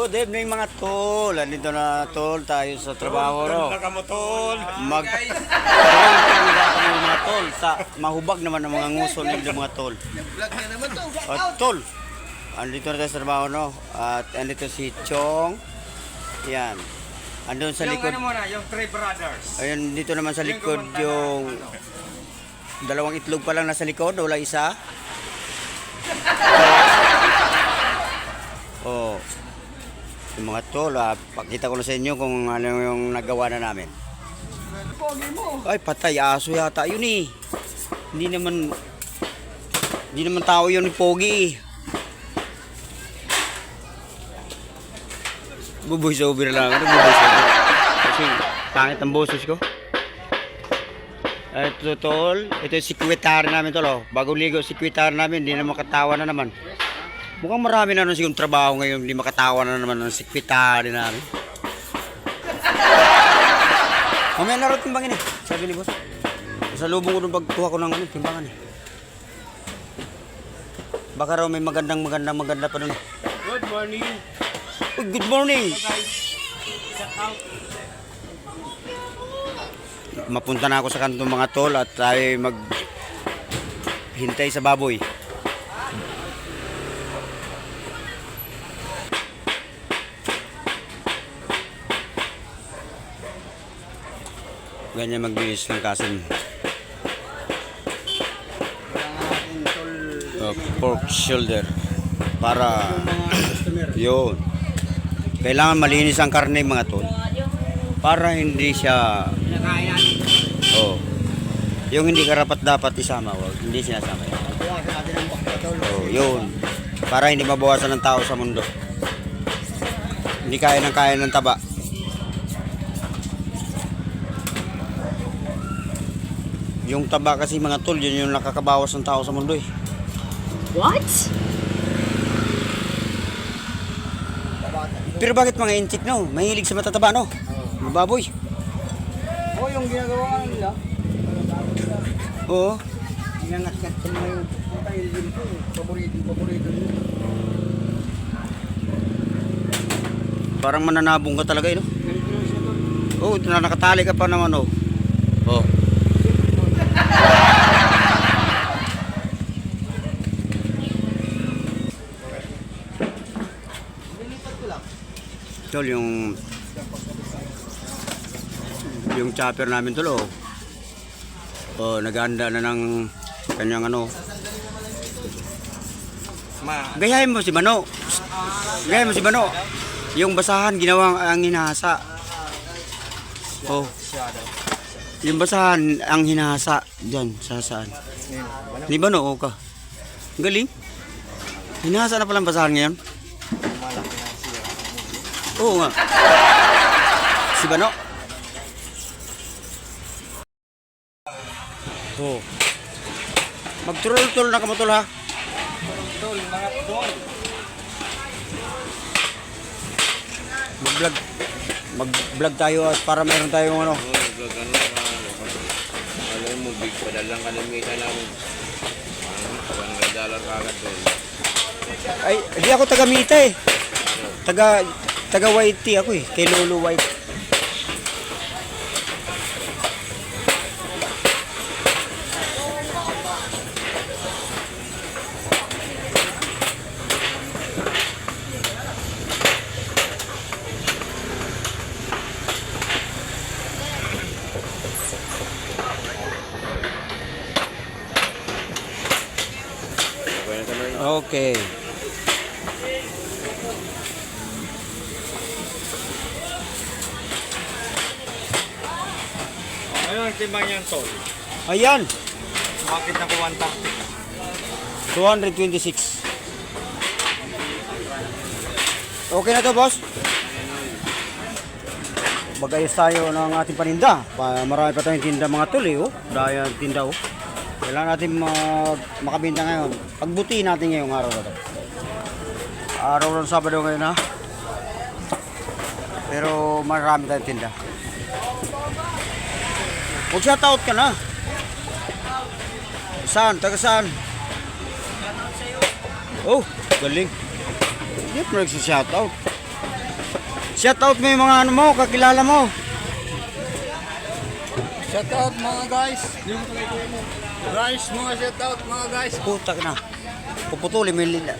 Good evening mga tol. Andito na tol tayo sa trabaho ro. Tol. Mag tol mga tol. Mahubag naman ang mga nguso nila mga tol. Vlog na naman to. Tol. Andito na tayo sa trabaho no. At andito si Chong. Yan. Andun sa likod. Yung ano muna, yung Three Brothers. Ayun dito naman sa likod yung dalawang itlog pa lang nasa likod, wala isa. Oh. Yung mga tol, pakita ko na sa inyo kung ano yung nagawa na namin. Ay, patay, aso yata yun eh. Hindi naman tao yun, pogi. Buboy sa ubir lang. Ano buboy sa ubir? Kasi pangit ang boses ko. Ito tol, ito yung sekretary namin tol. Oh. Bago ligo sekretary namin, hindi na makatawa na naman. Mukhang marami na nun sigong trabaho ngayon, hindi makatawa na naman ng sekretary namin. Mamaya na rin timbangin eh, sabi ni boss. Sa lubong ko nung pagkuha ko ng timbangan eh. Baka raw may maganda pa nun. Good morning. Uy, good morning! Shout out. Mapunta na ako sa kanto mga tol at tayo maghintay sa baboy. Ganyan magbinis ng kasin. Pork shoulder. Para yun. Kailangan malinis ang karne mga tol. Para hindi siya oh. Yung hindi karapat dapat isama, hindi sinasama. Oh, yun. Para hindi mabawasan ng tao sa mundo. Hindi kaya ng taba. Yung taba kasi mga tol, yun yung nakakabawas ng tao sa mundo eh. What? Pero bakit mga inchik no? Mahilig sa matataba no? Mga baboy. Oh, yung ginagawa nila. Oo. Inangat-ngat ko na yung kailin ko. Paborito nila. Parang mananabong ka talaga eh no? Oo, nakatali ka pa naman oh. Oh. Tol, yung chopper namin tol oh, nag-aanda na ng kanyang ano. Gayahin mo si Mano. Gayahin mo si Mano. Yung basahan ginawang ang hinahasa. Oh. Yung basahan ang hinahasa diyan sa saan. Di ba no ka? Galing. Hinahasa na pala ang basahan ngayon. Oo nga. Si Bano. Oh. Magturol-turol na kamatol ha. Tol, mga tol. Mag-vlog tayo at para mayroon tayong ano. Vlog ano, alam mo, big padalang ka ng misa lang. $100 kagad doon. Ay, hindi ako taga Mita eh. Taga White Tea ako eh. Kay Lolo White. Okay. Ayun ang timbang yan, tol. Ayan. Bakit na ko 226. Okay na to, boss. Magayos tayo ng ating paninda. Marami pa tayong tinda mga tol eh. Oh. Dahil tinda oh. Kailangan natin makabinta ngayon. Pagbutiin natin ngayong araw na to. Araw ng Sabado ngayon ha. Pero marami tayong tinda. Mag-shoutout ka na. Saan? Taga saan? Oh, galing. Hindi pa nagsishoutout. Shout out mo yung mga ano mo, kakilala mo. Shout out mga guys. Guys, mga shout out mga guys. Putak na. Puputuli mo yung lila.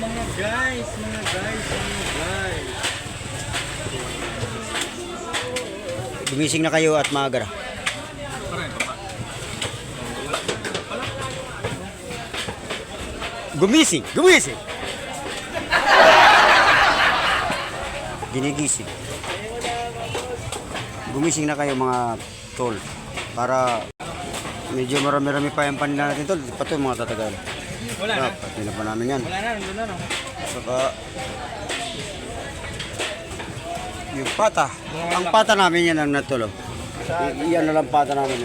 Mga guys. Gumising na kayo at maaga na. Gumising! Ginigising. Gumising na kayo mga tol. Para medyo marami-rami pa yung panila natin tol. Pato yung mga tatagal. Wala na. Pati na pa namin yan. Wala na, nandun na no. Saka yung pata. Ang pata namin yan ang natulo. Yan na lang pata namin.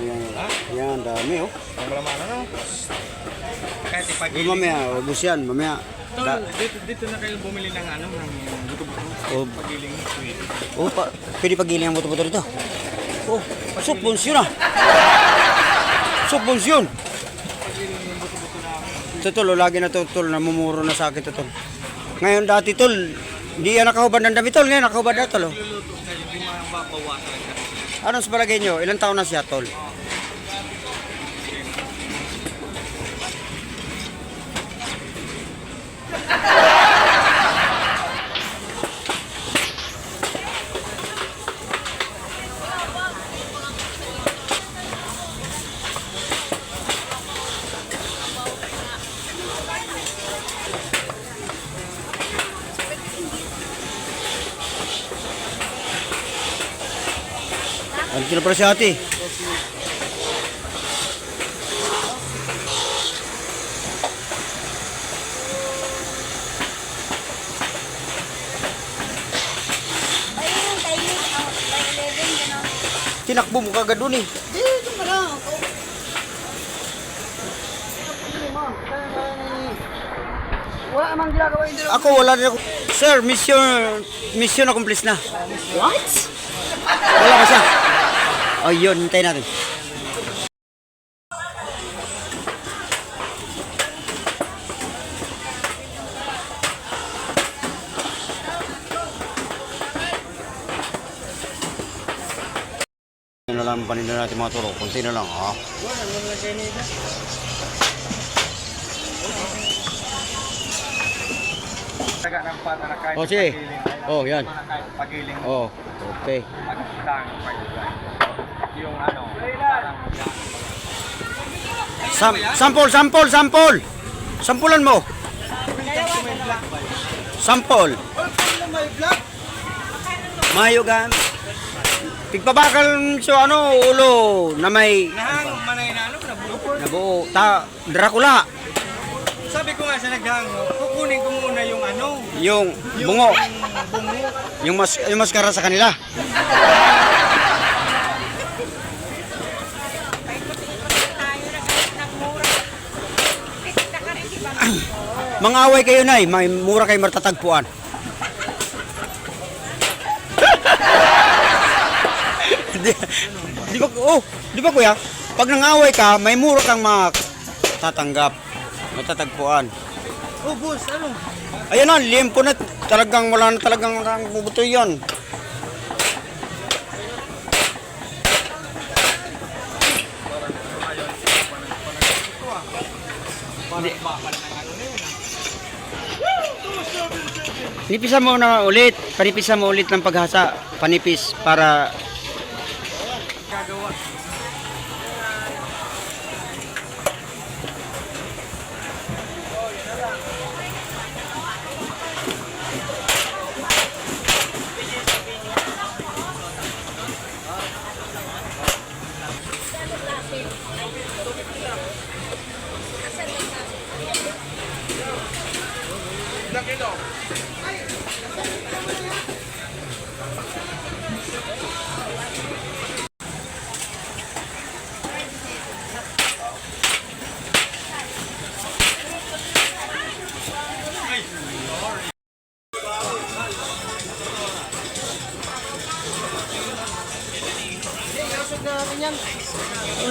Yan, dami oh. Wala na no. Kahit Yung mamaya, ubus yan, mamaya. Tol, dito na kayo bumili ng ano, ng buto-buto. Oh, Pagiling sweet. oh pwede pagiling ang buto-buto dito. Oh, supons yun ah. Supons yun. Ito tol, lagi na to tol, namumuro na sa akin to tol. Ngayon dati tol, hindi yan nakahubad ng dami tol, ngayon nakahubad na tol. Oh. Luluto kayo, hindi mababawasan ka. Anong sa palagay nyo? Ilang taon na siya tol? Andito na pala si ate. Ayun, timing out by 11, gano'n. Tinakbo mo kagad dun eh. Dito ka lang. Wala namang ginagawa hindi. Ako wala rin ako. Sir, mission accomplished na. What? Wala pa siya. Oh, yun, hintayin natin. Yun na lang paninda natin mga turo. Kunti na lang, ha? Wala namang lagay nila. Taga ng pata na kahit Oh, sige. pagiling. Oh, yan. Kahit pagiling. Oh, okay. Pagkitang pa yun. Yung ano, parang Sample! Sampulan mo. Sample. Mayugan. Pigpabakal sa ano, ulo na may nahangong manay na ano, nabuo. nabuo. Dracula. Sabi ko nga sa naghango, kukunin ko muna yung ano, Yung bungo. bungo. Yung maskara sa kanila. Mga away kayo na may mura kayo matatagpuan. di ba kuya? Pag nang-away ka, may mura kang matatanggap, matatagpuan. Oh, boss, ano? Ayan na, limpo na. Talagang wala na talagang bubuto yan. Panipisan mo na ulit. Panipisan mo ulit ng paghasa. Panipis para Gagawa.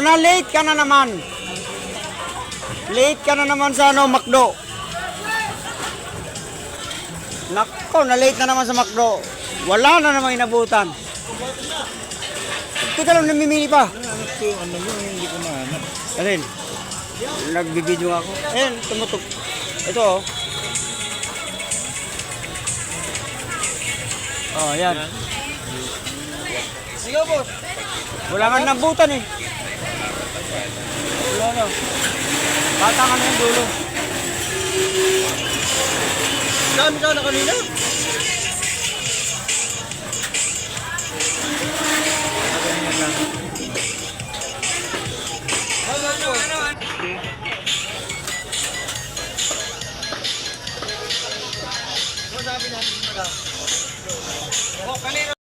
na-late ka na naman. Late ka na naman sa ano, McDo. Nako, na-late na naman sa McDo. Wala na namang inabutan. Teka lang, namimili pa. Ano yun, hindi ko mahanap. Alin? Nagbibideo ako. Ayan, tumutok. Ito oh. Oh, yan. Sige, boss. Wala nga nabutan eh. Wala na. Bata ka na yung dulo. Dami ka na kanina.